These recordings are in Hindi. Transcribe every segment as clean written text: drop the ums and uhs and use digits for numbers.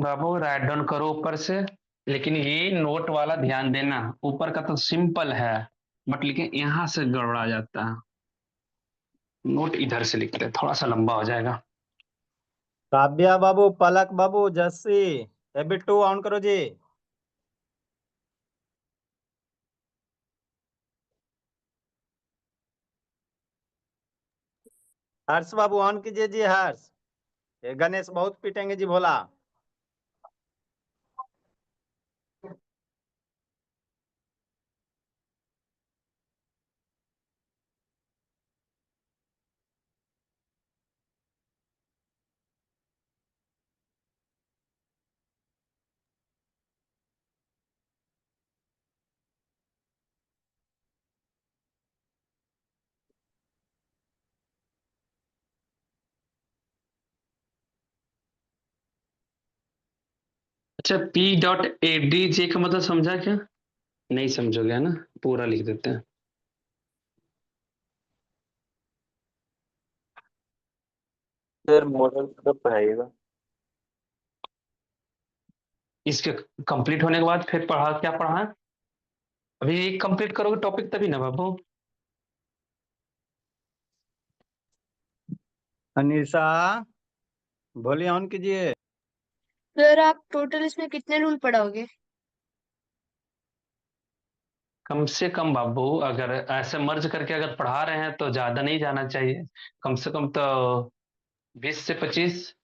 बाबू राइट डाउन करो ऊपर से। लेकिन ये नोट वाला ध्यान देना, ऊपर का तो सिंपल है, बट लेकिन यहाँ से गड़बड़ा जाता है। नोट इधर से लिखते हैं, थोड़ा सा लंबा हो जाएगा। काव्या बाबू, पलक बाबू, जस्सी, एबी टू ऑन करो जी। हर्ष बाबू ऑन कीजिए जी, हर्ष। ये गणेश बहुत पीटेंगे जी भोला। अच्छा, P dot A D J का मतलब समझा क्या? नहीं समझोगे है ना? पूरा लिख देते हैं। सर मॉडल कब पढ़ाइएगा? इसके कंप्लीट होने के बाद फिर पढ़ा, क्या पढ़ा है? अभी एक कंप्लीट करोगे टॉपिक तभी ना बाबू। अनीशा, भोली ऑन कीजिए। सर आप टोटल इसमें कितने रूल पढ़ाओगे? कम से कम बाबू, अगर ऐसे मर्ज करके अगर पढ़ा रहे हैं तो ज्यादा नहीं जाना चाहिए। कम से कम तो 20 से 25।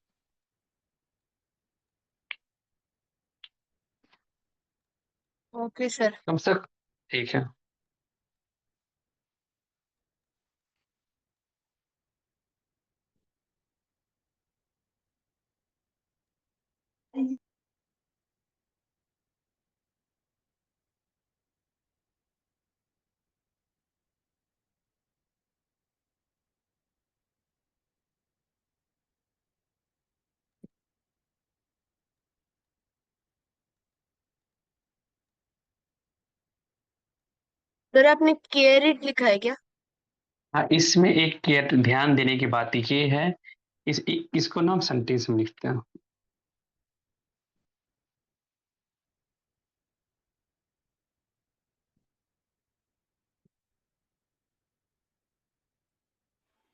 Okay sir. कम से, ठीक है। सर आपने केयर इट लिखा है क्या? हाँ, इसमें एक ध्यान देने की बात ये है, इसको ना हम सेंटेंस में लिखते हैं।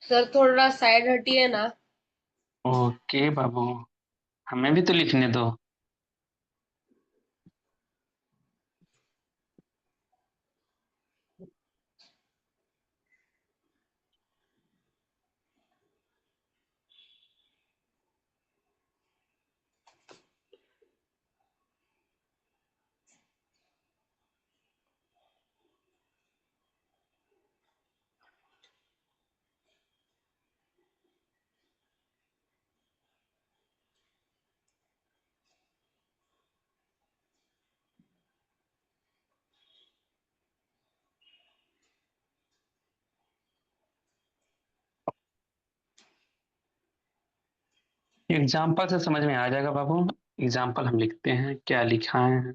सर थोड़ा साइड हटिए ना। ओके बाबू, हमें भी तो लिखने दो। एग्जाम्पल से समझ में आ जाएगा बाबू। एग्जाम्पल हम लिखते हैं, क्या लिखा है।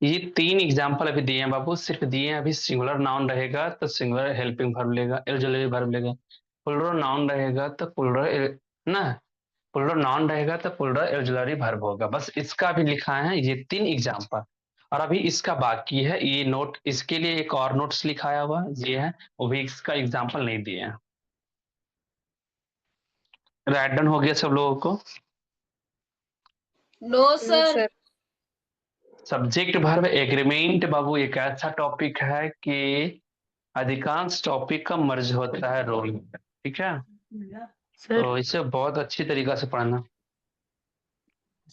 ये 3 एग्जाम्पल अभी दिए हैं बाबू, सिर्फ दिए हैं अभी। सिंगुलर नाउन रहेगा तो सिंगुलर हेल्पिंग वर्ब लेगा, ऑक्सिलरी वर्ब लेगा। प्लूरल नाउन रहेगा तो प्लूरल ना, प्लूरल नाउन रहेगा तो प्लूरल ऑक्सिलरी वर्ब होगा। बस इसका भी लिखा है ये 3 एग्जाम्पल। और अभी इसका बाकी है ये नोट, इसके लिए एक और नोट्स लिखाया हुआ ये है, वो भी इसका एग्जाम्पल नहीं दिए हैं। राइट डन हो गया सब लोगों को? No sir. Subject verb agreement बाबू एक ऐसा टॉपिक है कि अधिकांश टॉपिक का मर्ज होता है रोल में, ठीक है? सर तो इसे बहुत अच्छी तरीका से पढ़ना।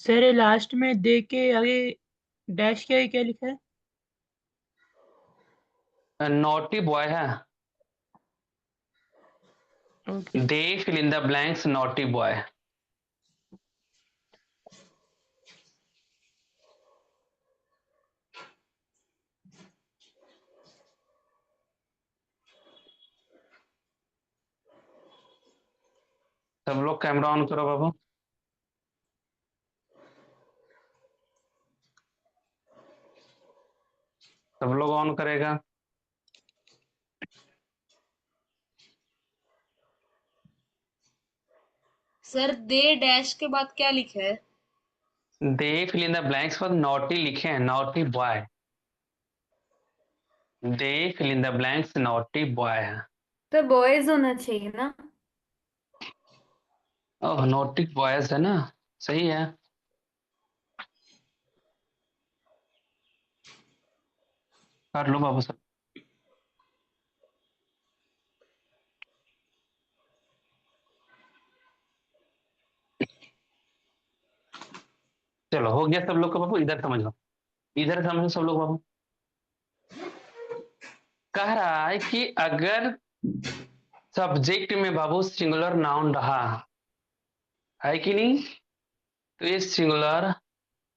सर ये लास्ट में दे के आगे डैश क्या क्या लिखा है? नॉटी बॉय है, okay they fill in the blanks naughty boy. सब लोग कैमरा ऑन करो बाबू। सब लोग ऑन करेगा। सर दे डैश के बाद क्या लिखा है? They fill in the blanks पर नॉटी लिखे हैं, naughty boy. They fill in the blanks naughty boy है। तो बॉयज होना चाहिए ना? ओह नॉटी बॉयज है ना, सही है। कर लो बाबू सब। चलो हो गया सब लोग का बाबू, इधर समझ लो, इधर समझो सब लोग बाबू। कह रहा है कि अगर सब्जेक्ट में बाबू सिंगुलर नाउन रहा है कि नहीं, तो ये सिंगुलर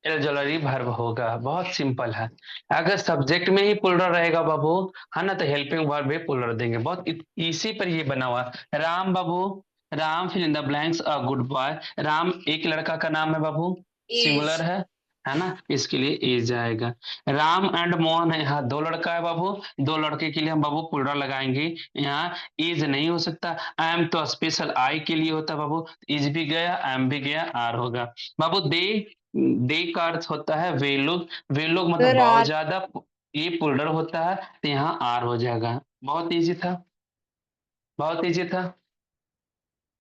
ऑक्सिलरी वर्ब होगा। बहुत सिंपल है। अगर सब्जेक्ट में ही प्लूरल रहेगा बाबू, है ना, तो हेल्पिंग वर्ब भी प्लूरल देंगे। बहुत इसी पर ये बना हुआ है। राम बाबू, Ram fill in the blanks a good boy. Ram एक लड़का का नाम है बाबू, सिंगुलर है ना, इसके लिए एज आएगा। राम एंड मोहन है, यहाँ 2 लड़का है बाबू, 2 लड़के के लिए हम बाबू प्लूरल लगाएंगे। यहाँ इज नहीं हो सकता, एम तो स्पेशल आई के लिए होता है बाबू, इज भी गया एम भी गया, आर होगा बाबू। दे का अर्थ होता है वे लोग, वे लोग मतलब सर बहुत आर ज्यादा, ये प्लूरल होता है तो यहाँ आर हो जाएगा। बहुत इजी था, बहुत इजी था।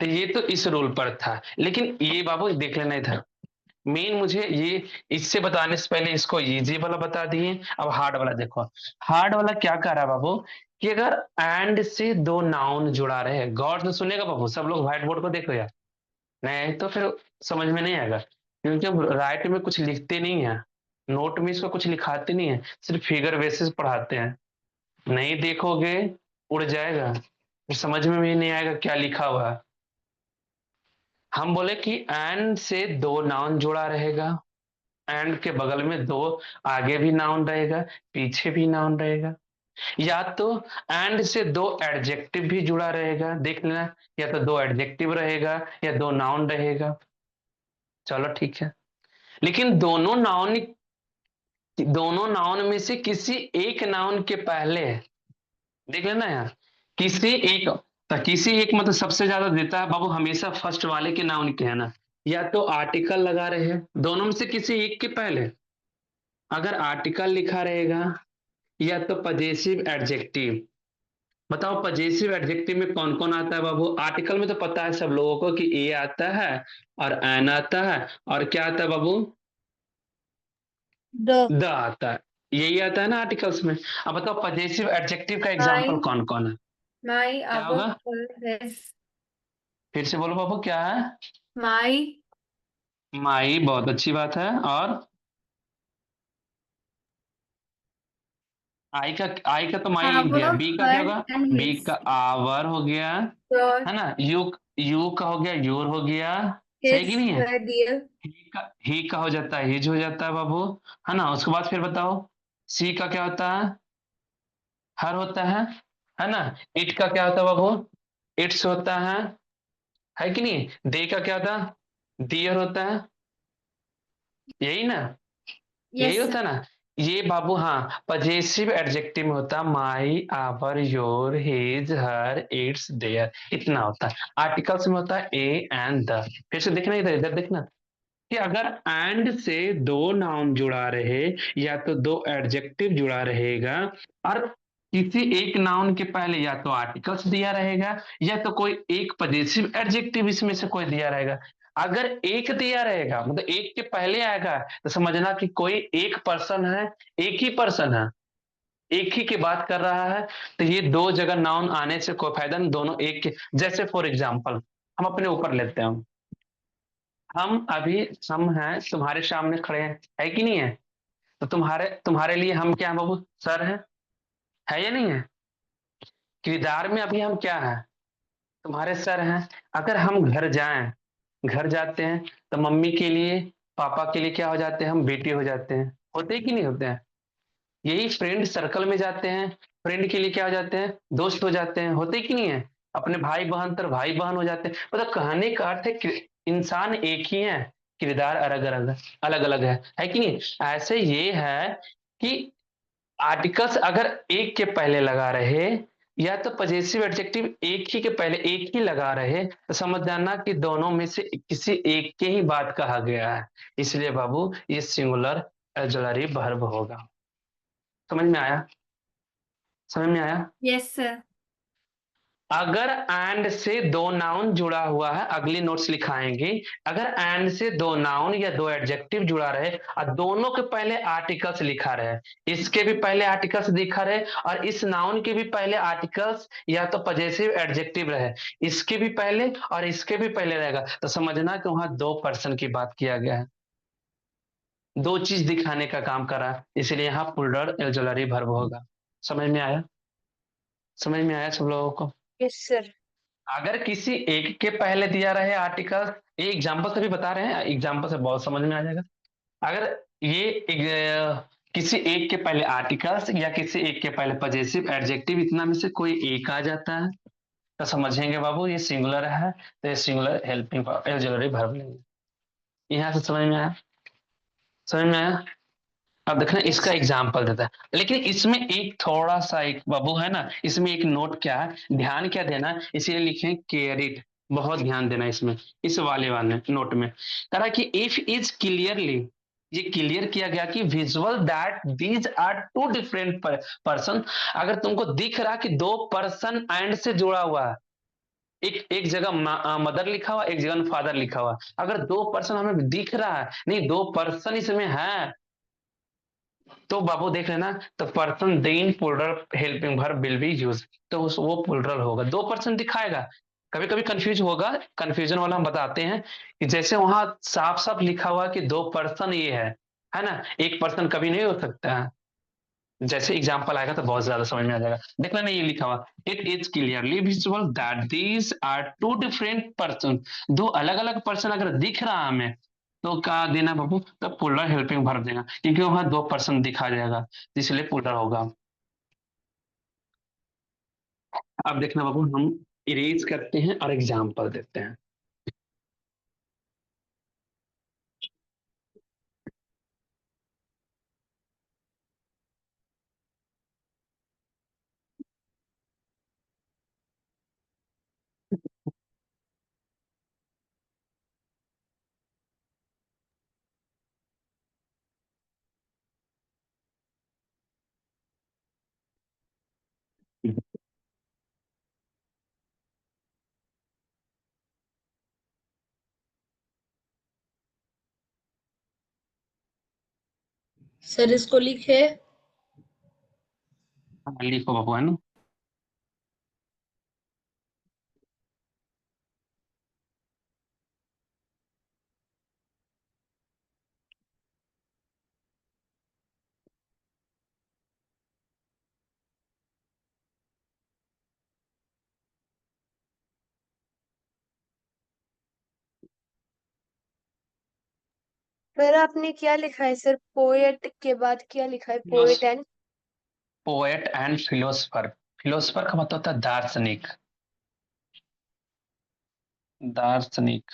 तो ये तो इस रूल पर था, लेकिन ये बाबू देख लेना इधर। मेन मुझे ये इससे बताने से पहले इसको इजी वाला बता दिए, अब हार्ड वाला देखो। हार्ड वाला क्या कर रहा है बाबू, कि अगर एंड से 2 नाउन जुड़ा रहे, गौर से सुनेगा बाबू, सब लोग व्हाइट बोर्ड को देखो यार, नहीं तो फिर समझ में नहीं आएगा। क्योंकि हम राइट में कुछ लिखते नहीं है, नोट में इसको कुछ लिखाते नहीं है, सिर्फ फिगर बेसिस पढ़ाते हैं। नहीं देखोगे उड़ जाएगा, फिर समझ में भी नहीं आएगा क्या लिखा हुआ है। हम बोले कि एंड से 2 नाउन जुड़ा रहेगा, एंड के बगल में 2 आगे भी नाउन रहेगा, पीछे भी नाउन रहेगा। या तो एंड से 2 एडजेक्टिव भी जुड़ा रहेगा, देख लेना, या तो 2 एडजेक्टिव रहेगा या 2 नाउन रहेगा। चलो ठीक है, लेकिन दोनों नाउन में से किसी एक नाउन के पहले, देख लेना यार, किसी एक, तो किसी एक मतलब सबसे ज्यादा देता है बाबू हमेशा फर्स्ट वाले के नाउन के, है ना, या तो आर्टिकल लगा रहे हैं, दोनों में से किसी एक के पहले अगर आर्टिकल लिखा रहेगा, या तो पजेसिव एडजेक्टिव। बताओ पजेसिव एडजेक्टिव में कौन कौन आता है बाबू? आर्टिकल में तो पता है सब लोगों को कि ए आता है और एन आता है, और क्या आता है बाबू? द आता है, यही आता है ना आर्टिकल्स में। अब बताओ पजेसिव एडजेक्टिव का एग्जांपल कौन कौन है? माई क्या होगा? अब फिर से बोलो बाबू, क्या है? माई माई, बहुत अच्छी बात है। और आई का तो माई लिख दिया। our बी का क्या her होगा? and बी his का आवर हो गया, your है ना। यू का हो गया योर हो गया, सही कि his नहीं है? her dear ही का हो जाता है हिज हो जाता है बाबू, है ना। उसके बाद फिर बताओ सी का क्या होता है? हर होता है ना। इट का क्या होता है बाबू? इट्स होता है कि नहीं। दे का क्या होता है? डियर होता है, यही ना, यही yes होता sir है ना। ये बाबू हाँ पजेसिव एडजेक्टिव में होता है my our your his her its their, इतना होता है। आर्टिकल्स में होता है ए एंड द। फिर से देखना, इधर इधर देखना कि अगर एंड से दो नाउन जुड़ा रहे या तो दो एडजेक्टिव जुड़ा रहेगा और किसी एक नाउन के पहले या तो आर्टिकल्स दिया रहेगा या तो कोई एक पजेसिव एडजेक्टिव इसमें से कोई दिया रहेगा। अगर एक दिया रहेगा मतलब एक के पहले आएगा तो समझना कि कोई एक पर्सन है, एक ही पर्सन है, एक ही की बात कर रहा है। तो ये दो जगह नाउन आने से कोई फायदा नहीं, दोनों एक के जैसे। फॉर एग्जाम्पल हम अपने ऊपर लेते हैं, हम अभी हम हैं तुम्हारे सामने खड़े हैं, है कि नहीं है? तो तुम्हारे तुम्हारे लिए हम क्या है बाबू? सर है या नहीं है? किरदार में अभी हम क्या है? तुम्हारे सर हैं। अगर हम घर जाएं, घर जाते हैं तो मम्मी के लिए पापा के लिए क्या हो जाते हैं? हम बेटे हो जाते हैं, होते हैं कि नहीं होते हैं? यही फ्रेंड सर्कल में जाते हैं, फ्रेंड के लिए क्या हो जाते हैं? दोस्त हो जाते हैं, होते कि नहीं है? अपने भाई बहन तर भाई बहन हो जाते हैं। मतलब कहने का अर्थ है कि इंसान एक ही है, किरदार अलग अलग अलग अलग है कि नहीं? ऐसे ये है कि आर्टिकल्स अगर एक के पहले लगा रहे या तो पजेसिव एडजेक्टिव एक ही के पहले एक ही लगा रहे तो समझ जाना कि दोनों में से किसी एक के ही बात कहा गया है। इसलिए बाबू ये सिंगुलर ऑक्सिलरी वर्ब होगा। समझ में आया? समझ में आया? Yes sir. अगर एंड से दो नाउन जुड़ा हुआ है, अगली नोट्स लिखाएंगे। अगर एंड से दो नाउन या दो एडजेक्टिव जुड़ा रहे और दोनों के पहले आर्टिकल्स लिखा रहे, इसके भी पहले आर्टिकल्स दिखा रहे और इस नाउन के भी पहले आर्टिकल्स या तो पजेसिव एडजेक्टिव रहे, इसके भी पहले और इसके भी पहले रहेगा, तो समझना कि वहां दो पर्सन की बात किया गया है, दो चीज दिखाने का काम करा, इसलिए यहाँ प्लूरल ऑक्सिलरी वर्ब होगा। समझ में आया? समझ में आया सब लोगों को? Yes sir. अगर किसी एक के पहले दिया रहे आर्टिकल, ये एग्जांपल से भी बता रहे हैं, एग्जांपल से बहुत समझ में आ जाएगा। अगर ये किसी एक के पहले आर्टिकल्स या किसी एक के पहले पजेसिव एडजेक्टिव इतना में से कोई एक आ जाता है तो समझेंगे बाबू ये सिंगुलर है, तो ये सिंगुलर हेल्पिंग ऑक्सिलरी वर्ब लेंगे। यहाँ से समझ में आया? समझ में आया? अब देखना यस इसका सर। एग्जाम्पल देता है, लेकिन इसमें एक थोड़ा सा एक बाबू है ना, इसमें एक नोट क्या है, ध्यान क्या देना, इसीलिए लिखे केयर इट, बहुत ध्यान देना इसमें। इस वाले वाले नोट में करा कि इफ इज क्लियरली, ये क्लियर किया गया कि visual that these are two different person. अगर तुमको दिख रहा कि दो पर्सन एंड से जुड़ा हुआ है, एक एक जगह मदर लिखा हुआ, एक जगह फादर लिखा हुआ, अगर दो पर्सन हमें दिख रहा है, नहीं दो पर्सन इसमें है, तो बाबू देख लेना, तो person then plural helping verb will be use, तो वो प्लूरल होगा, दो पर्सन दिखाएगा। कभी कभी कंफ्यूज होगा, कंफ्यूजन वाला हम बताते हैं कि जैसे वहां साफ साफ लिखा हुआ कि दो पर्सन ये है ना, एक पर्सन कभी नहीं हो सकता है। जैसे एग्जांपल आएगा तो बहुत ज्यादा समझ में आ जाएगा। देख लेना ये लिखा हुआ, it is clearly visual that these are two different person, दो अलग अलग पर्सन अगर दिख रहा हमें तो क्या देना बाबू? तो पुलर हेल्पिंग वर्ब देना, क्योंकि वहां दो पर्सन दिखा जाएगा, इसलिए पुलर होगा। अब देखना बाबू हम इरेज करते हैं और एग्जाम्पल देते हैं। सर इसको लिखे। हाँ, लिखो बाबू, है ना? सर आपने क्या लिखा है सर? पोएट के बाद क्या लिखा है? Poet and poet and philosopher, philosopher का मतलब होता है दार्शनिक, दार्शनिक।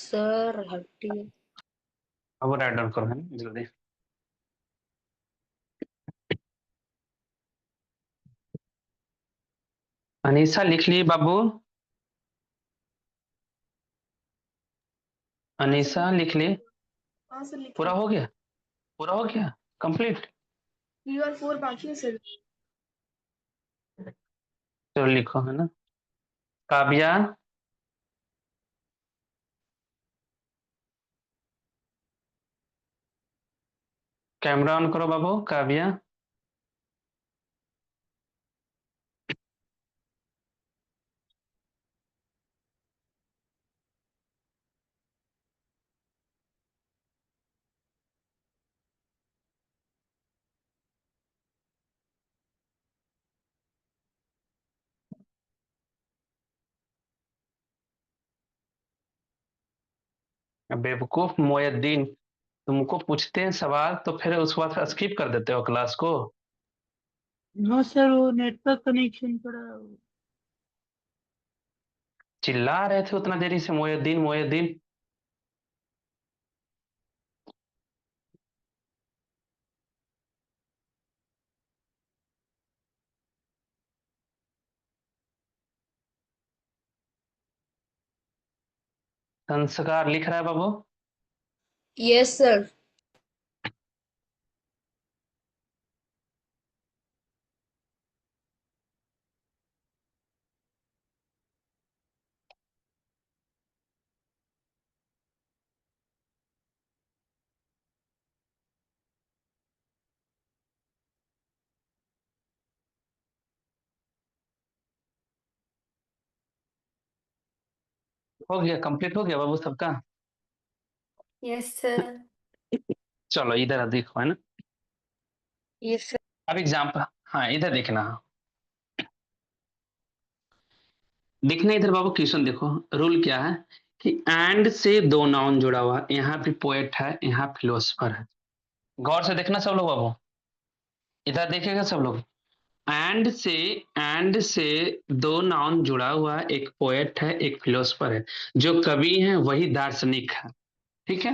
सर हट्टी। अब वो राइट डाउन करो है ना जल्दी। अनीसा लिख लिए बाबू। अनीसा लिख लिए। हाँ सर लिख पूरा हो गया, पूरा हो गया, कंप्लीट। थ्री और फोर बाकी है सर। चलो लिखो है ना। काव्या, कैमरा ऑन करो बाबू। काव्या, बेवकूफ मोयद्दीन, तुमको पूछते हैं सवाल तो फिर उस वक्त स्किप कर देते हो क्लास को। नो सर, वो नेटवर्क कनेक्शन थोड़ा। चिल्ला रहे थे उतना देरी से मोयद्दीन मोयद्दीन। संस्कार लिख रहा है बाबू। Yes sir. हो गया, कंप्लीट हो गया बाबू सबका। Yes sir. चलो इधर देखो है ना। Yes sir. अब एग्जाम्पल, हाँ इधर देखना। देखना इधर बाबू, क्वेश्चन देखो। रूल क्या है कि एंड से दो नाउन जुड़ा हुआ है, यहाँ भी पोएट है, यहाँ फिलोसफर है। गौर से देखना सब लोग बाबू, इधर देखेगा सब लोग। एंड से दो नाउन जुड़ा हुआ है, एक पोएट है एक फिलोसफर है। जो कवि है वही दार्शनिक है, ठीक है।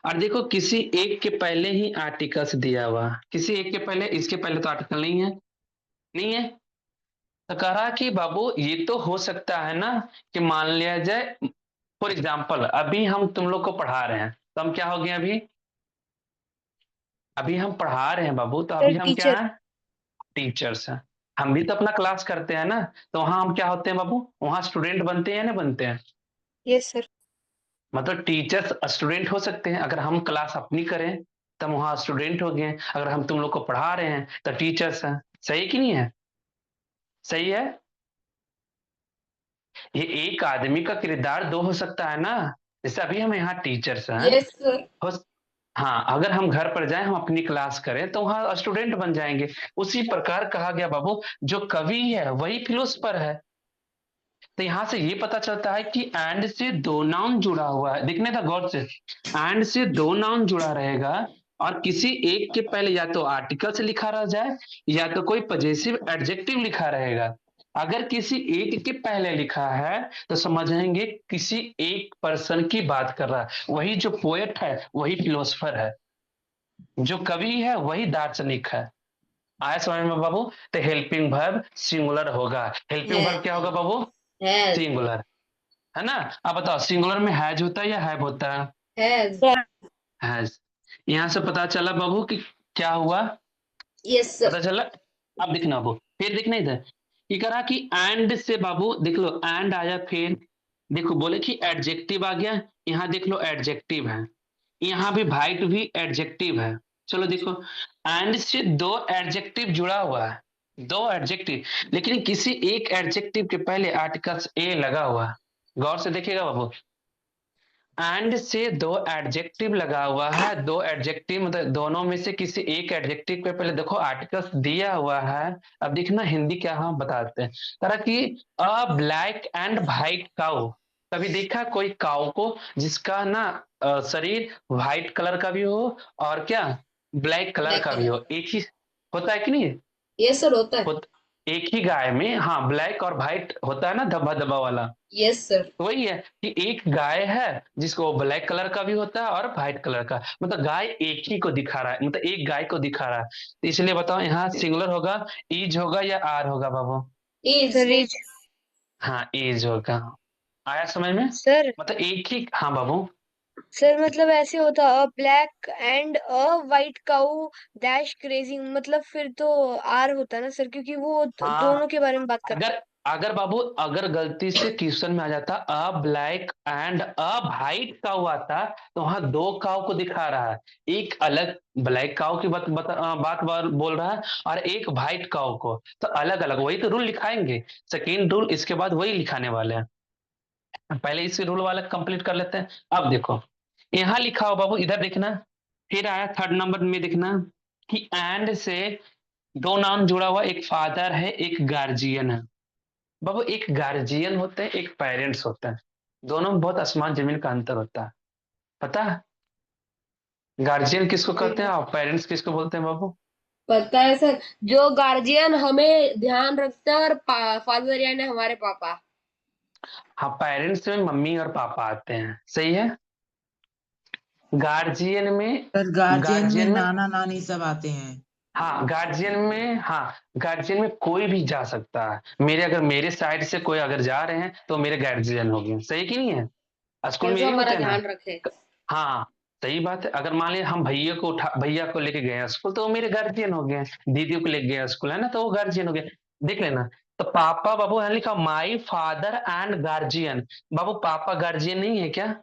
और देखो किसी एक के पहले ही आर्टिकल्स दिया हुआ है, किसी एक के पहले, इसके पहले तो आर्टिकल नहीं है, नहीं है। तो कह रहा कि बाबू ये तो हो सकता है ना कि मान लिया जाए, फॉर एग्जाम्पल अभी हम तुम लोग को पढ़ा रहे हैं तो हम क्या हो गए अभी, अभी हम पढ़ा रहे हैं बाबू, तो अभी सर हम क्या टीचर। है, टीचर्स हैं। हम भी तो अपना क्लास करते हैं ना, तो वहां हम क्या होते हैं बाबू, वहां स्टूडेंट बनते हैं या नहीं बनते हैं। Yes sir. मतलब टीचर्स स्टूडेंट हो सकते हैं, अगर हम क्लास अपनी करें तो हम वहां स्टूडेंट हो गए, अगर हम तुम लोग को पढ़ा रहे हैं तो टीचर्स हैं। सही कि नहीं है, सही है। ये एक आदमी का किरदार दो हो सकता है ना, जैसे अभी हम यहाँ टीचर्स हैं। Yes sir. हो हाँ, अगर हम घर पर जाएं, हम अपनी क्लास करें तो वहां स्टूडेंट बन जाएंगे। उसी प्रकार कहा गया बाबू, जो कवि है वही फिलोसफर है। तो यहां से ये पता चलता है कि एंड से दो नाउन जुड़ा हुआ है, देखने का गौर से। एंड से दो नाउन जुड़ा रहेगा और किसी एक के पहले या तो आर्टिकल से लिखा रह जाए या तो कोई पजेसिव एडजेक्टिव लिखा रहेगा। अगर किसी एक के पहले लिखा है तो समझेंगे किसी एक पर्सन की बात कर रहा है, वही जो पोएट है वही फिलोसफर है, जो कवि है वही दार्शनिक है। आया समझ में बाबू। तो हेल्पिंग वर्ब सिंगुलर होगा। हेल्पिंग वर्ब क्या होगा बाबू, हैज। सिंगुलर, है ना। अब बताओ सिंगुलर में हैज होता है या हैव होता है, हैज। हैज। यहां से पता चला बाबू कि क्या हुआ, यस सर। पता चला। अब दिखना बाबू, फिर दिखना इधर। ये करा कि एंड से बाबू देख लो, एंड आया, फिर देखो बोले कि एडजेक्टिव आ गया, यहाँ देख लो एडजेक्टिव है, यहाँ भी वाइट भी एडजेक्टिव है। चलो देखो, एंड से दो एडजेक्टिव जुड़ा हुआ है, दो एडजेक्टिव, लेकिन किसी एक एडजेक्टिव के पहले आर्टिकल्स ए लगा हुआ है। गौर से देखिएगा बाबू, एंड से दो एडजेक्टिव लगा हुआ है, दो एडजेक्टिव मतलब दोनों में से किसी एक एडजेक्टिव पे पहले देखो आर्टिकल्स दिया हुआ है। अब देखना हिंदी क्या हम बताते हैं, तरह कि अ ब्लैक एंड व्हाइट काउ। कभी देखा कोई काउ को जिसका ना शरीर व्हाइट कलर का भी हो और क्या ब्लैक कलर ब्लैक का भी कलर। हो, एक ही होता है कि नहीं, यस सर होता है। होता एक ही गाय में, हाँ, ब्लैक और व्हाइट होता है ना, धब्बा धब्बा वाला, यस सर। तो वही है कि एक गाय है जिसको ब्लैक कलर का भी होता है और व्हाइट कलर का, मतलब गाय एक ही को दिखा रहा है, मतलब एक गाय को दिखा रहा है। तो इसलिए बताओ यहाँ सिंगुलर होगा, ईज होगा या आर होगा बाबू? इज। Sir is. हाँ, ईज होगा। आया समझ में? सर मतलब एक ही, हाँ बाबू। सर मतलब ऐसे होता a black and a white cow dash grazing, मतलब फिर तो आर होता ना सर, क्योंकि वो हाँ, दोनों के बारे में बात कर। अगर अगर बाबू अगर गलती से क्वेश्चन में आ जाता a black and a white cow आता, तो वहां दो काऊ को दिखा रहा है, एक अलग ब्लैक काऊ की बात बोल रहा है और एक व्हाइट काऊ को, तो अलग अलग वही तो रूल लिखाएंगे। सेकेंड रूल इसके बाद वही लिखाने वाले हैं, पहले इस रूल वाला कंप्लीट कर लेते हैं। अब देखो यहाँ लिखा हो बाबू, इधर देखना, फिर आया थर्ड नंबर में, देखना कि एंड से दो नाम जुड़ा हुआ, एक फादर है एक गार्जियन है। बाबू एक गार्जियन होते हैं एक पेरेंट्स होता है, दोनों में बहुत आसमान जमीन का अंतर होता है, पता है? गार्जियन किसको कहते हैं और पेरेंट्स किसको बोलते हैं बाबू? पता है सर, जो गार्जियन हमें ध्यान रखता है, और फादर यानी हमारे पापा। हाँ, पेरेंट्स में मम्मी और पापा आते हैं, सही है। गार्जियन में, सर गार्जियन में गार्जियन में, नाना नानी सब आते हैं। हाँ गार्जियन में, हाँ गार्जियन में कोई भी जा सकता है, मेरे अगर मेरे साइड से कोई अगर जा रहे हैं तो मेरे गार्जियन हो गए, सही कि नहीं है? स्कूल फिर में जो यही होता हमारा है ना। ध्यान रखे। हाँ, सही बात है। अगर मान लिया हम भैया को लेके गए हैं स्कूल, तो वो मेरे गार्जियन हो गए। दीदी को लेके गए स्कूल, है ना, तो वो गार्जियन हो गए। देख लेना, तो पापा बाबू यहाँ लिखा माई फादर एंड गार्जियन, बाबू पापा गार्जियन नहीं है क्या?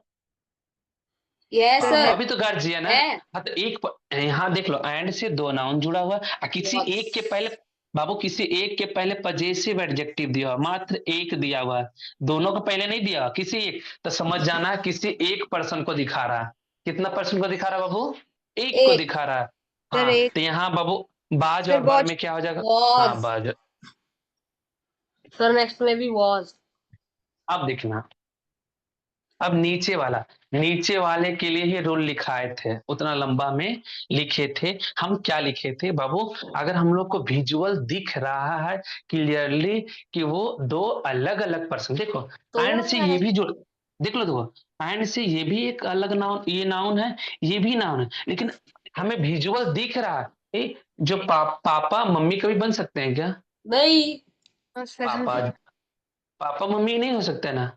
Yes papa sir. भी तो गार्जियन है। है। हाँ, तो यहाँ देख लो, एंड से दो नाउन जुड़ा हुआ किसी Yes. एक के पहले, बाबू किसी एक के पहले पजेसिव एडजेक्टिव दिया हुआ, मात्र एक दिया हुआ है, दोनों को पहले नहीं दिया, किसी एक, तो समझ जाना है किसी एक पर्सन को दिखा रहा है। कितना पर्सन को दिखा रहा है बाबू? एक को एक। दिखा रहा है। सर हाँ, एक। तो यहाँ बाबू बाज फिर और बर बहुत। में क्या हो जाएगा? हाँ, वॉज। बाज। सर नेक्स्ट में भी वॉज। अब देखना, अब नीचे वाले के लिए ही रूल लिखाए थे, उतना लंबा में लिखे थे। हम क्या लिखे थे बाबू? अगर हम लोग को विजुअल दिख रहा है क्लियरली कि वो दो अलग अलग पर्सन, देखो तो एंड से है। ये भी जुड़, देख लो देखो, एंड से ये भी एक अलग नाउन, ये नाउन है, ये भी नाउन है, लेकिन हमें विजुअल दिख रहा है। जो पापा मम्मी कभी बन सकते हैं क्या? नहीं। हाँ सर। पापा पापा मम्मी नहीं हो सकते ना,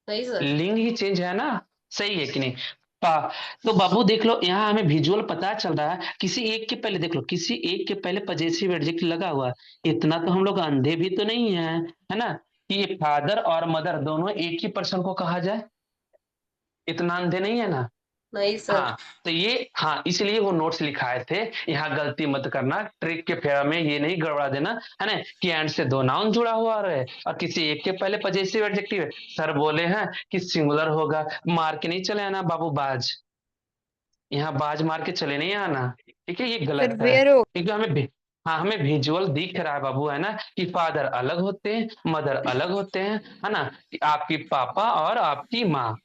नहीं सर। लिंग ही चेंज है ना, सही है कि नहीं? तो बाबू देख लो, यहाँ हमें विजुअल पता चल रहा है, किसी एक के पहले देख लो, किसी एक के पहले पजेसिव एडजेक्टिव लगा हुआ है। इतना तो हम लोग अंधे भी तो नहीं है ना, कि ये फादर और मदर दोनों एक ही पर्सन को कहा जाए, इतना अंधे नहीं है ना। नहीं सर। हाँ, तो ये, हाँ, इसलिए वो नोट्स लिखाए थे। यहाँ गलती मत करना, ट्रिक के फेरा में ये नहीं गड़बड़ा देना, है ना, कि एंड से दो नाउन जुड़ा हुआ रहे और किसी एक के पहले पजेसिव एडजेक्टिव है। सर बोले हैं कि सिंगुलर होगा, मार के नहीं चले आना बाबू बाज, यहाँ बाज मार के चले नहीं आना, ठीक है, ये फिर गलत है। वेयर हो। क्योंकि हाँ, हमें विजुअल दिख रहा है बाबू, है ना, कि फादर अलग होते हैं, मदर अलग होते हैं, है ना, कि आपकी पापा और आपकी माँ,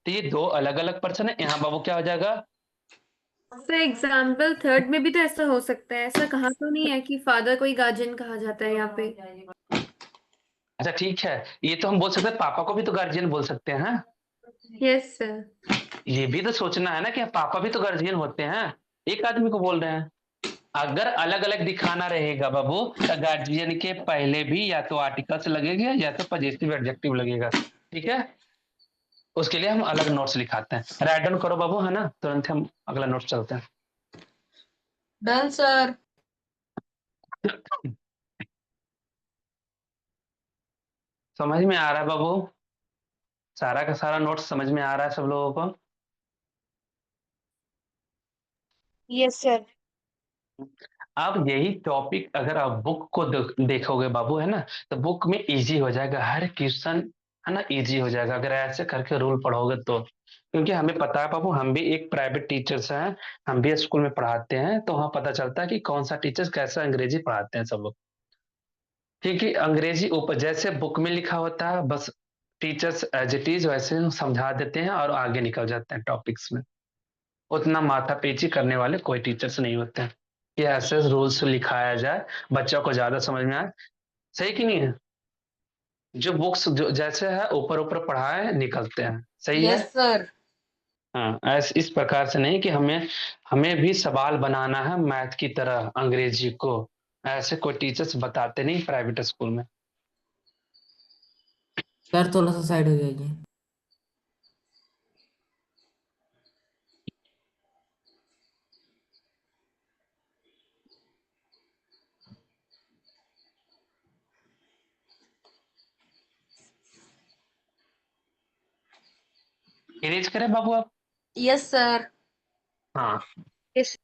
तो ये दो अलग अलग पर्सन है। यहाँ बाबू क्या हो जाएगा? सर एग्जाम्पल थर्ड में भी तो ऐसा हो सकता है, ऐसा कहाँ तो नहीं है कि फादर को ही गार्जियन कहा जाता है यहाँ पे। अच्छा ठीक है, ये तो हम बोल सकते हैं, पापा को भी तो गार्जियन बोल सकते हैं, हाँ? Yes sir. ये भी तो सोचना है ना कि पापा भी तो गार्जियन होते हैं, एक आदमी को बोल रहे हैं। अगर अलग अलग दिखाना रहेगा बाबू, तो गार्जियन के पहले भी या तो आर्टिकल्स लगेगा या तो पजेसिव एडजेक्टिव लगेगा, ठीक है। उसके लिए हम अलग नोट्स लिखाते हैं। राइट डाउन करो बाबू, है ना, तुरंत हम अगला नोट्स चलते हैं। Done sir. समझ में आ रहा है बाबू? सारा का सारा नोट्स समझ में आ रहा है सब लोगों को? Yes sir. अब यही टॉपिक अगर आप बुक को देखोगे बाबू, है ना, तो बुक में इजी हो जाएगा हर क्वेश्चन, है ना, इजी हो जाएगा अगर ऐसे करके रूल पढ़ोगे तो। क्योंकि हमें पता है बाबू, हम भी एक प्राइवेट टीचर्स हैं, हम भी स्कूल में पढ़ाते हैं, तो वहाँ पता चलता है कि कौन सा टीचर्स कैसा अंग्रेजी पढ़ाते हैं सब लोग। क्योंकि अंग्रेजी ऊपर जैसे बुक में लिखा होता है, बस टीचर्स एज इट इज वैसे समझा देते हैं और आगे निकल जाते हैं टॉपिक्स में। उतना माथा पेची करने वाले कोई टीचर्स नहीं होते हैं। कि ऐसे रूल्स लिखाया जाए, बच्चों को ज्यादा समझ में आए। सही कि नहीं है? जो बुक्स जो जैसे है ऊपर ऊपर पढ़ाए निकलते हैं। सही है। Yes sir. हाँ, ऐसे इस प्रकार से नहीं कि हमें हमें भी सवाल बनाना है मैथ की तरह अंग्रेजी को। ऐसे कोई टीचर्स बताते नहीं प्राइवेट स्कूल में। सर थोड़ा सा साइड हो जाइए। इरेज करें बाबू आप? Yes sir. हाँ। Yes,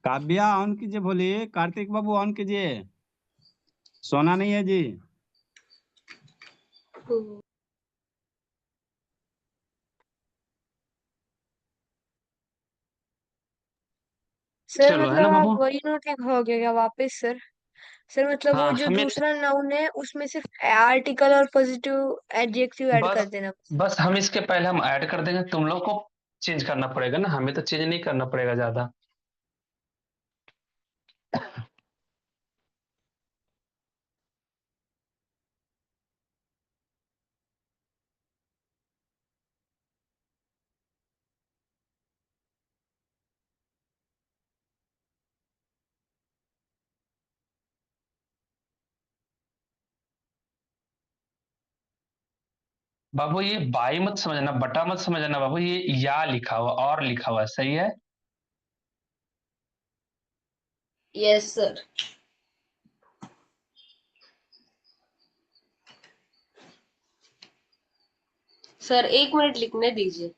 काव्या ऑन कीजिए, बोलिए। कार्तिक बाबू ऑन कीजिए। सोना नहीं है जी। सर चलो है ना मतलब आप बाबू। वही नोट लिखवाओगे क्या वापस सर? सर मतलब वो हाँ जो हमें दूसरा नाउन है उसमें सिर्फ आर्टिकल और पॉजिटिव एडजेक्टिव ऐड कर बस देना। बस हम इसके पहले हम ऐड कर देंगे, तुम लोग को चेंज करना पड़ेगा ना, हमें तो चेंज नहीं करना पड़ेगा ज्यादा। बाबू ये बाई मत समझना, बटा मत समझना बाबू, ये या लिखा हुआ और लिखा हुआ है, सही है। Yes sir. सर 1 मिनट लिखने दीजिए।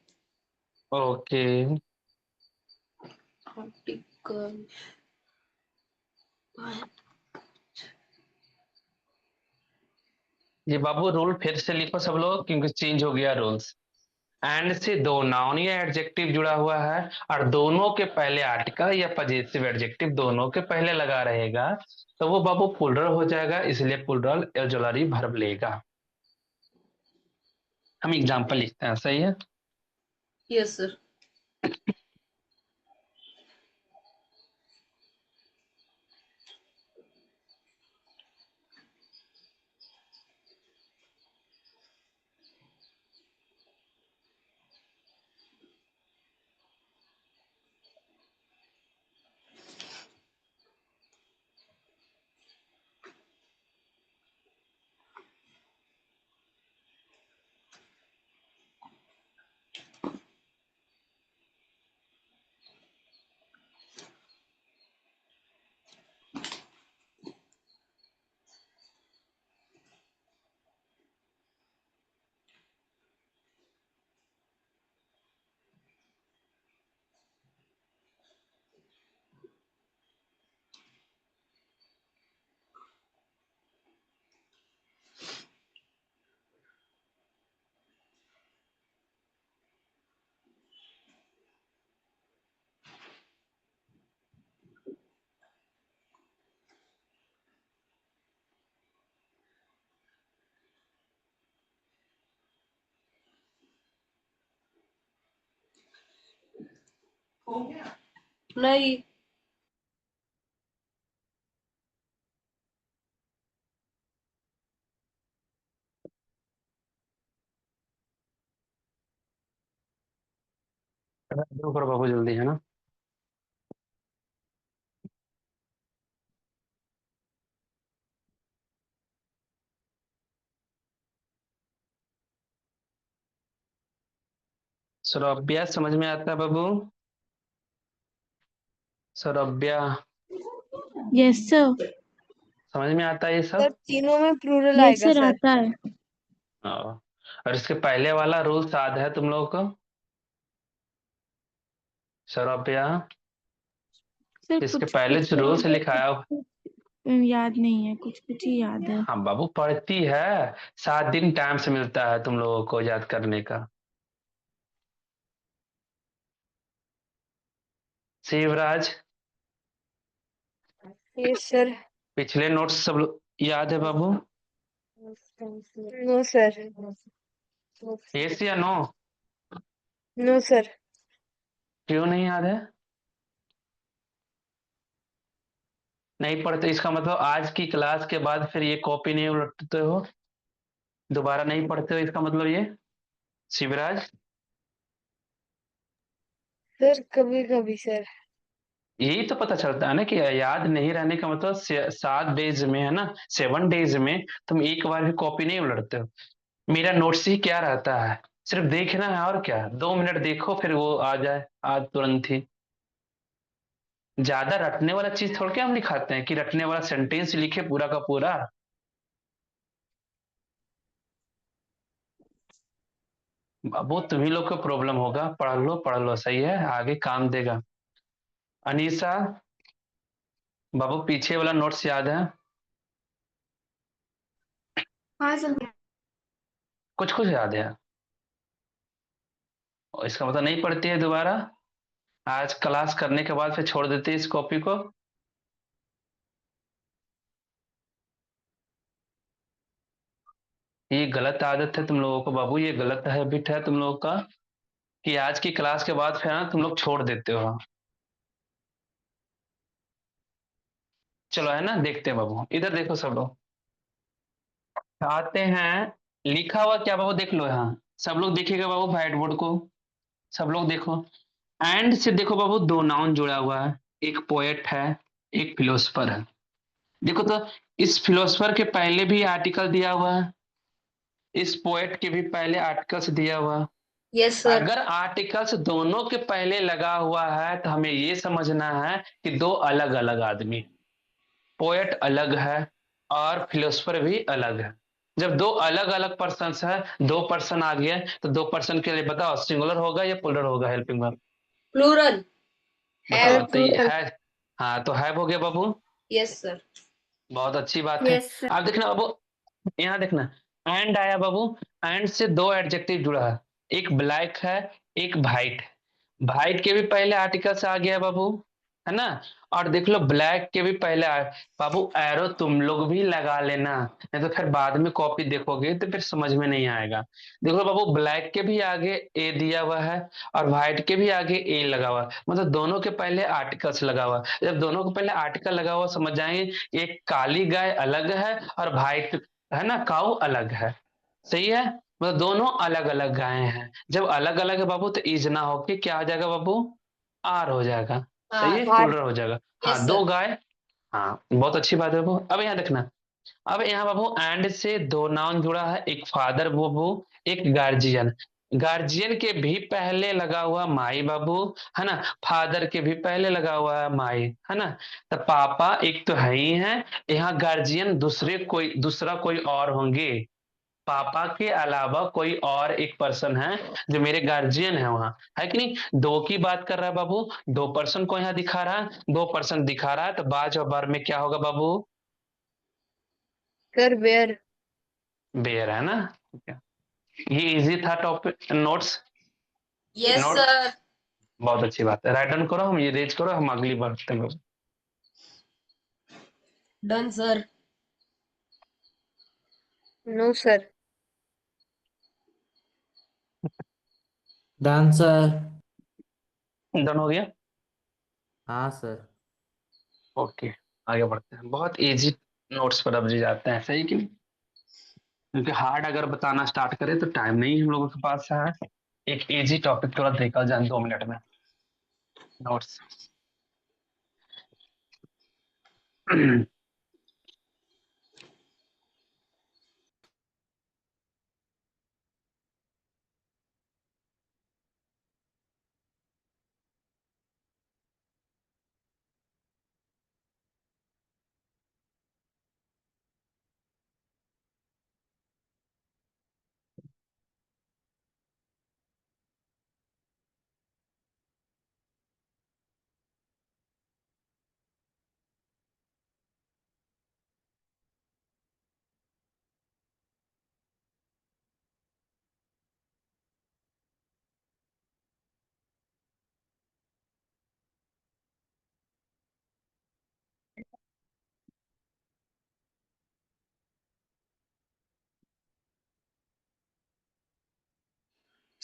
ओके। आर्टिकल। ये बाबू रूल फिर से लिखो सब लोग, क्योंकि चेंज हो गया रूल्स। एंड से दो नाउन या एडजेक्टिव जुड़ा हुआ है और दोनों के पहले आर्टिकल या पजेसिव एडजेक्टिव दोनों के पहले लगा रहेगा, तो वो बाबू प्लूरल हो जाएगा, इसलिए प्लूरल ऑक्सिलरी वर्ब लेगा। हम एग्जाम्पल लिखते हैं, सही है। Yes sir. नहीं। ऊपर बाबू जल्दी, है ना। सौरभ्या समझ में आता है बाबू? सौरभ्या यस सर। समझ में आता है ये सर सब? तीनों में प्लूरल यस आएगा सर सर। आता है। हाँ। और इसके पहले वाला रूल याद है तुम लोगों को? सौरभ्या, सर इसके कुछ पहले कुछ जो याद रूल्स है, लिखा है। याद नहीं है, कुछ कुछ ही याद है। हाँ बाबू पढ़ती है, 7 दिन टाइम से मिलता है तुम लोगों को याद करने का। Shivraj, yes sir. पिछले नोट्स सब याद है बाबू? No sir. यस या नो? No sir. क्यों नहीं याद है? नहीं पढ़ते इसका मतलब आज की क्लास के बाद फिर ये कॉपी नहीं उलटते हो, दोबारा नहीं पढ़ते हो, इसका मतलब ये शिवराज? सर कभी कभी सर। यही तो पता चलता है ना कि याद नहीं रहने का मतलब 7 डेज में है ना, 7 डेज में तुम एक बार भी कॉपी नहीं उलटते हो। मेरा नोट्स ही क्या रहता है, सिर्फ देखना है और क्या, 2 मिनट देखो फिर वो आ जाए आज तुरंत ही। ज्यादा रटने वाला चीज थोड़ के हम लिखाते हैं कि रटने वाला सेंटेंस लिखे पूरा का पूरा। वो तुम्ही लोग को प्रॉब्लम होगा, पढ़ लो सही है, आगे काम देगा। अनीसा बाबू पीछे वाला नोट्स याद है? हाँ सर। कुछ कुछ याद है और इसका मतलब नहीं पढ़ती है दोबारा? आज क्लास करने के बाद फिर छोड़ देते हैं इस कॉपी को? ये गलत आदत है तुम लोगों को बाबू, ये गलत हैबिट है तुम लोगों का कि आज की क्लास के बाद फिर ना तुम लोग छोड़ देते हो। चलो है ना, देखते हैं बाबू, इधर देखो सब लोग आते हैं। लिखा हुआ क्या बाबू देख लो यहाँ, सब लोग देखिएगा बाबू व्हाइट बोर्ड को, सब लोग देखो। एंड से देखो बाबू, 2 नाउन जुड़ा हुआ है, एक पोएट है, एक फिलोसफर है। देखो तो, इस फिलोसफर के पहले भी आर्टिकल दिया हुआ है, इस पोएट के भी पहले आर्टिकल्स दिया हुआ है। Yes sir. अगर आर्टिकल्स दोनों के पहले लगा हुआ है तो हमें ये समझना है कि दो अलग अलग आदमी, पोएट अलग है और फिलोसफर भी अलग है। जब दो अलग अलग पर्सन है, 2 पर्सन आ गए, तो 2 पर्सन के लिए बताओ सिंगुलर होगा या प्लूरल होगा? Helping verb plural. बताओ हैव। तो ये प्लूरल। है। हाँ तो है, हो गया बाबू, यस सर। बहुत अच्छी बात है। Yes sir. अब देखना बाबू, यहाँ देखना, एंड आया बाबू, एंड से 2 एडजेक्टिव जुड़ा है, एक ब्लैक है, एक वाइट। वाइट के भी पहले आर्टिकल्स आ गया बाबू, है ना? और देख लो ब्लैक के भी पहले बाबू एरो तुम लोग भी लगा लेना, नहीं तो फिर बाद में कॉपी देखोगे तो फिर समझ में नहीं आएगा। देखो बाबू, ब्लैक के भी आगे ए दिया हुआ है और व्हाइट के भी आगे ए लगा हुआ है, मतलब दोनों के पहले आर्टिकल्स लगा हुआ है। जब दोनों के पहले आर्टिकल लगा हुआ समझ जाएंगे एक काली गाय अलग है और व्हाइट है ना काऊ अलग है। सही है, मतलब दोनों अलग अलग गायें हैं। जब अलग अलग है बाबू तो इज ना होके क्या हो जाएगा बाबू? आर हो जाएगा। सही आर। है, आर। प्लुरल हो जाएगा। हाँ यस दो सर। गाय। हाँ बहुत अच्छी बात है बाबू। अब यहाँ देखना, अब यहाँ बाबू एंड से 2 नाउन जुड़ा है, एक फादर बाबू, एक गार्जियन। गार्जियन के भी पहले लगा हुआ माई बाबू, है ना? फादर के भी पहले लगा हुआ है माई, है ना? तो पापा एक तो है ही है, यहाँ गार्जियन दूसरा कोई और होंगे, पापा के अलावा कोई और एक पर्सन है जो मेरे गार्जियन है वहां, है कि नहीं? दो की बात कर रहा है बाबू, 2 पर्सन को यहाँ दिखा रहा है, 2 पर्सन दिखा रहा है, तो बाज और बार में क्या होगा बाबू? Sir where. बेयर, है ना? ठीक है। ये इजी था topic notes. Yes note sir. बहुत अच्छी बात है, राइट डाउन करो, हम ये रेज करो, हम अगली बार करते हैं। Done sir. No sir. Done sir. Done हो गया? हाँ सर। ओके, आगे बढ़ते हैं। बहुत इजी नोट्स पर अब जाते हैं, सही कि नहीं? क्योंकि हार्ड अगर बताना स्टार्ट करें तो टाइम नहीं हम लोगों के पास है। एक इजी टॉपिक तुरंत निकल जाए 2 मिनट में। नोट्स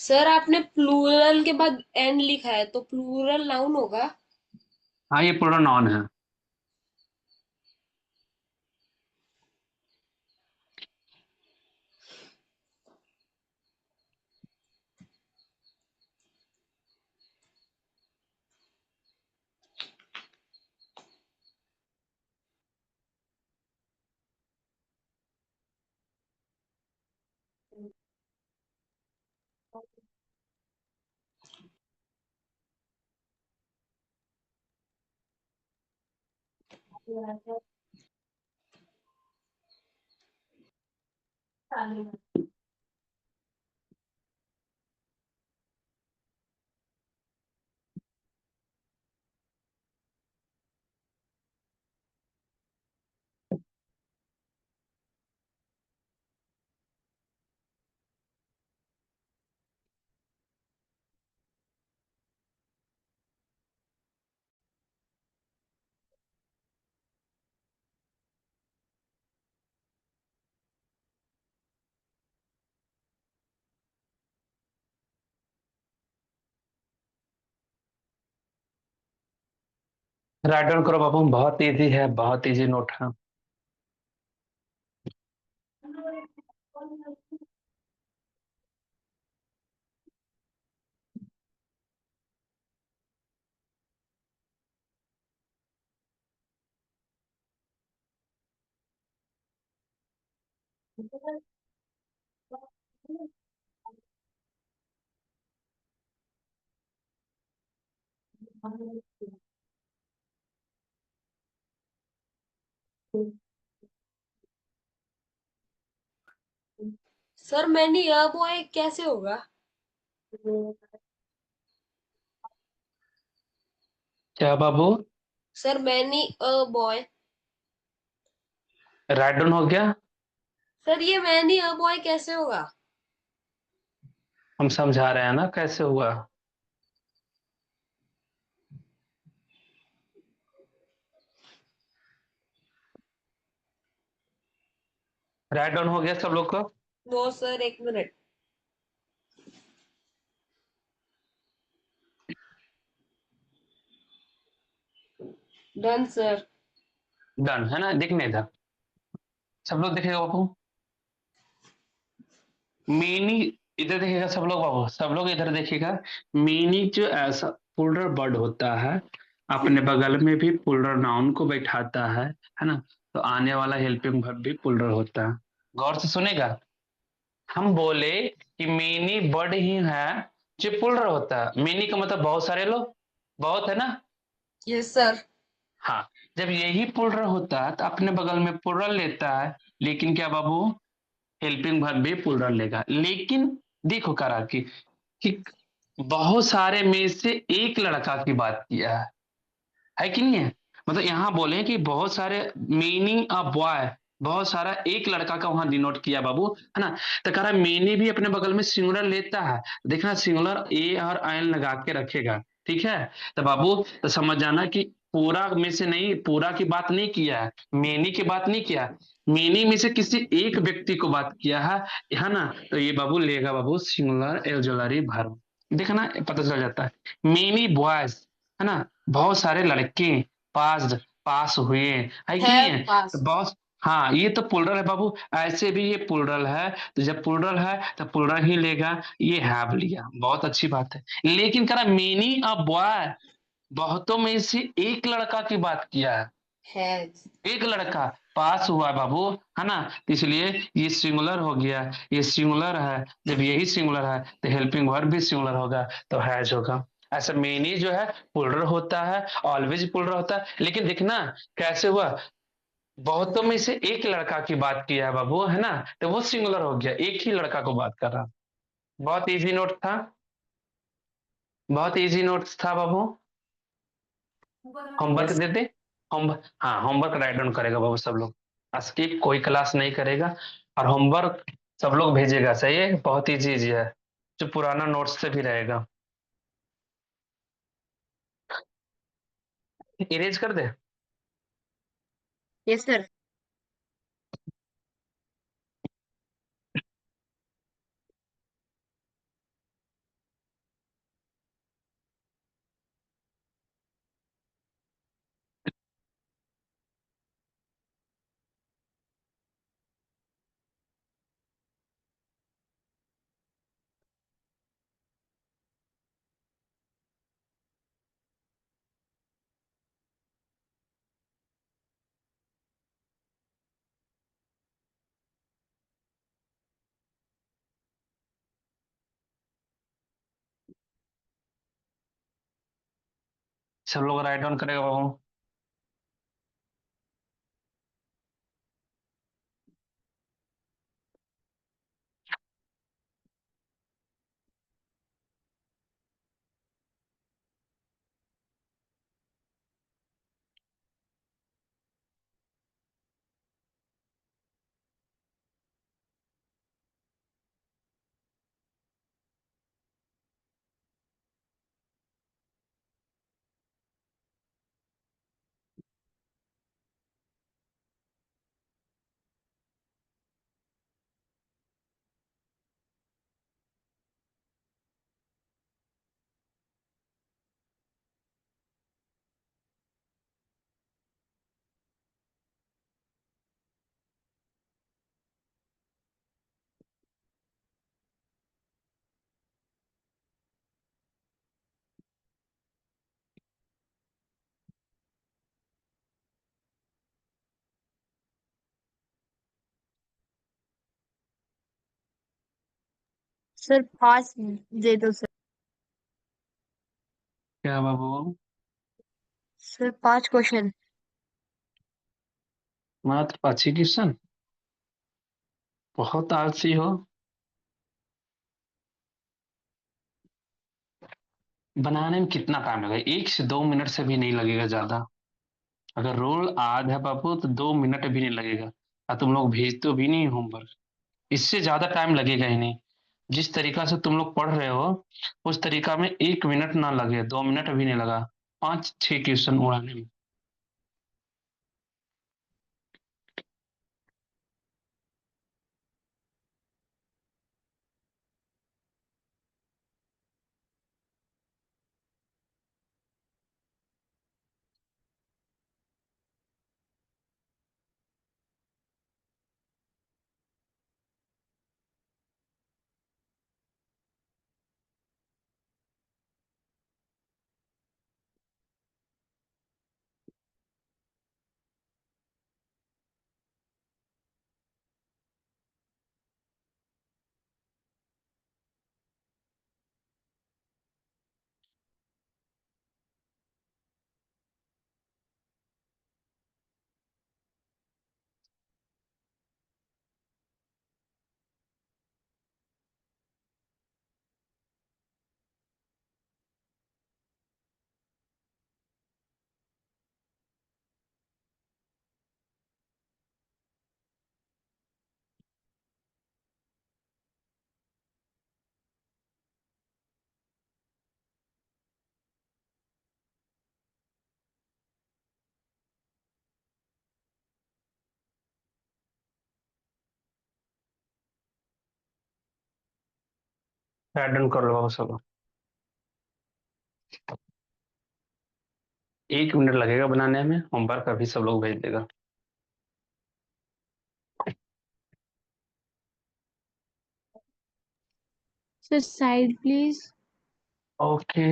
सर आपने प्लूरल के बाद एन लिखा है तो प्लूरल नाउन होगा। हाँ, ये प्लूरल नाउन है। राइट डाउन करो बाबू, बहुत इजी है, बहुत इजी नोट है। सर मैनी अ बॉय कैसे होगा? क्या बाबू? Sir many a boy. Write down हो गया। सर ये मैनी अ बॉय कैसे होगा? हम समझा रहे हैं ना कैसे हुआ। राइट डाउन हो गया सब लोग को। नो सर, एक मिनट। Done sir. डन है ना, दिखने था। सब लोग देखेगा बाबू। मीनी इधर देखिएगा सब लोग बाबू, सब लोग इधर देखिएगा। मीनी जो ऐसा पुलर वर्ड होता है, अपने बगल में भी पुलर नाउन को बैठाता है ना। तो आने वाला हेल्पिंग वर्ब भी पुलर होता है। गौर से सुनेगा। हम बोले कि मेनी वर्ड ही है जो पुलर होता है। मेनी का मतलब बहुत सारे लोग, बहुत है ना। Yes sir. हाँ, जब यही पुलर होता है तो अपने बगल में पुलर लेता है। लेकिन क्या बाबू, हेल्पिंग वर्ब भी पुलर लेगा। लेकिन देखो करा कि बहुत सारे में से एक लड़का की बात किया है कि नहीं है। मतलब यहाँ बोले कि बहुत सारे मीनिंग अ बॉय, बहुत सारा एक लड़का का वहां डिनोट किया बाबू, है ना। तो कह रहा मीनी भी अपने बगल में सिंगुलर लेता है। देखना सिंगुलर ए और एन लगा के रखेगा, ठीक है। तो बाबू तो समझ जाना कि पूरा में से नहीं, पूरा की बात नहीं किया है, मेनी की बात नहीं किया। मेनी में से किसी एक व्यक्ति को बात किया है ना। तो ये बाबू लेगा बाबू सिंगुलर ऑक्सिलरी वर्ब। देखना पता चल जाता है। मेनी बॉयज, है ना, बहुत सारे लड़के पास पास हुए है कि नहीं हैव है। तो पास। बहुत, हाँ ये तो प्लुरल है बाबू। ऐसे भी ये प्लुरल है, तो जब प्लुरल है तो प्लुरल ही लेगा। ये हैव लिया, बहुत अच्छी बात है। लेकिन कह रहा मेनी अ बॉय, बहुतों में से एक लड़का की बात किया है। हैज। एक लड़का पास हुआ बाबू, है ना। तो इसलिए ये सिंगुलर हो गया। ये सिंगुलर है, जब यही सिंगुलर है तो हेल्पिंग वर्ब भी सिंगुलर होगा, तो हैज होगा। ऐसा मेनी जो है पुलर होता है, ऑलवेज पुलर होता है। लेकिन देखना कैसे हुआ, बहुतों में से एक लड़का की बात किया है बाबू, है ना। तो वो सिंगुलर हो गया, एक ही लड़का को बात कर रहा। बहुत इजी नोट था, बहुत इजी नोट था बाबू। Homework yes. दे दे। होमवर्क, हाँ होमवर्क राइट डाउन करेगा बाबू सब लोग। स्किप कोई क्लास नहीं करेगा। और होमवर्क सब लोग भेजेगा, सही है, बहुत इजी इजी है, जो पुराना नोट्स से भी रहेगा। इरेज कर दे। Yes sir. सब लोग राइट डाउन करेगा बाबू। सर 5 दे दो सर। क्या बाबू? Sir 5 question. मात्र 5 ही क्वेश्चन? बहुत आलसी हो। बनाने में कितना टाइम लगेगा? 1 से 2 मिनट से भी नहीं लगेगा ज्यादा। अगर रोल आज है बाबू तो 2 मिनट भी नहीं लगेगा। और तुम लोग भेजते भी नहीं होमवर्क, इससे ज्यादा टाइम लगेगा ही नहीं। जिस तरीका से तुम लोग पढ़ रहे हो उस तरीका में 1 मिनट ना लगे, 2 मिनट भी नहीं लगा 5-6 क्वेश्चन उड़ाने में। डन कर लो बाबू सब। 1 मिनट लगेगा बनाने में, होमवर्क अभी सब लोग भेज देगा। Sir side please. Okay.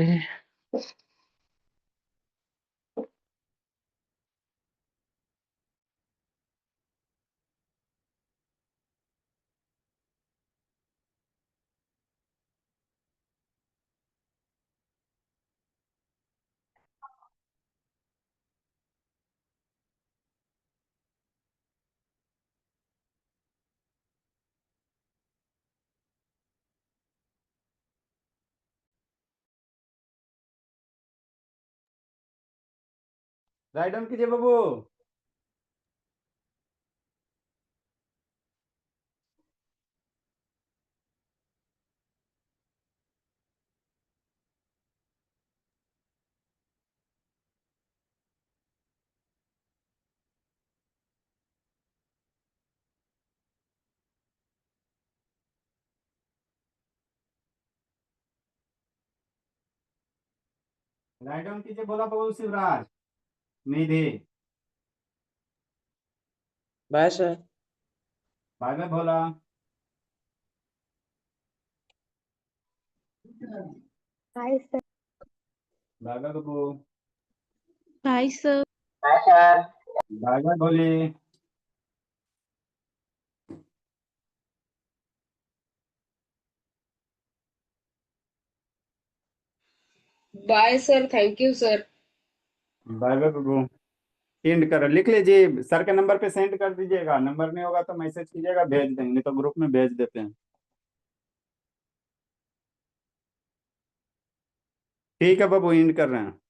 Write down कीजिए बाबू। राइट डाउन कीजिए, बोला बाबू Shivraj. Nidhi. Bye sir. Bye bye Bhola. Hi sir. Bye bye बाबू। Hi sir. Bye bye Bholi. Bye sir, thank you sir. Bye bye बाबू। एंड करो, लिख लीजिए, सर के नंबर पे सेंड कर दीजिएगा, नंबर नहीं होगा तो मैसेज कीजिएगा, भेज देंगे, नहीं तो ग्रुप में भेज देते हैं। ठीक है बाबू, एंड कर रहे हैं।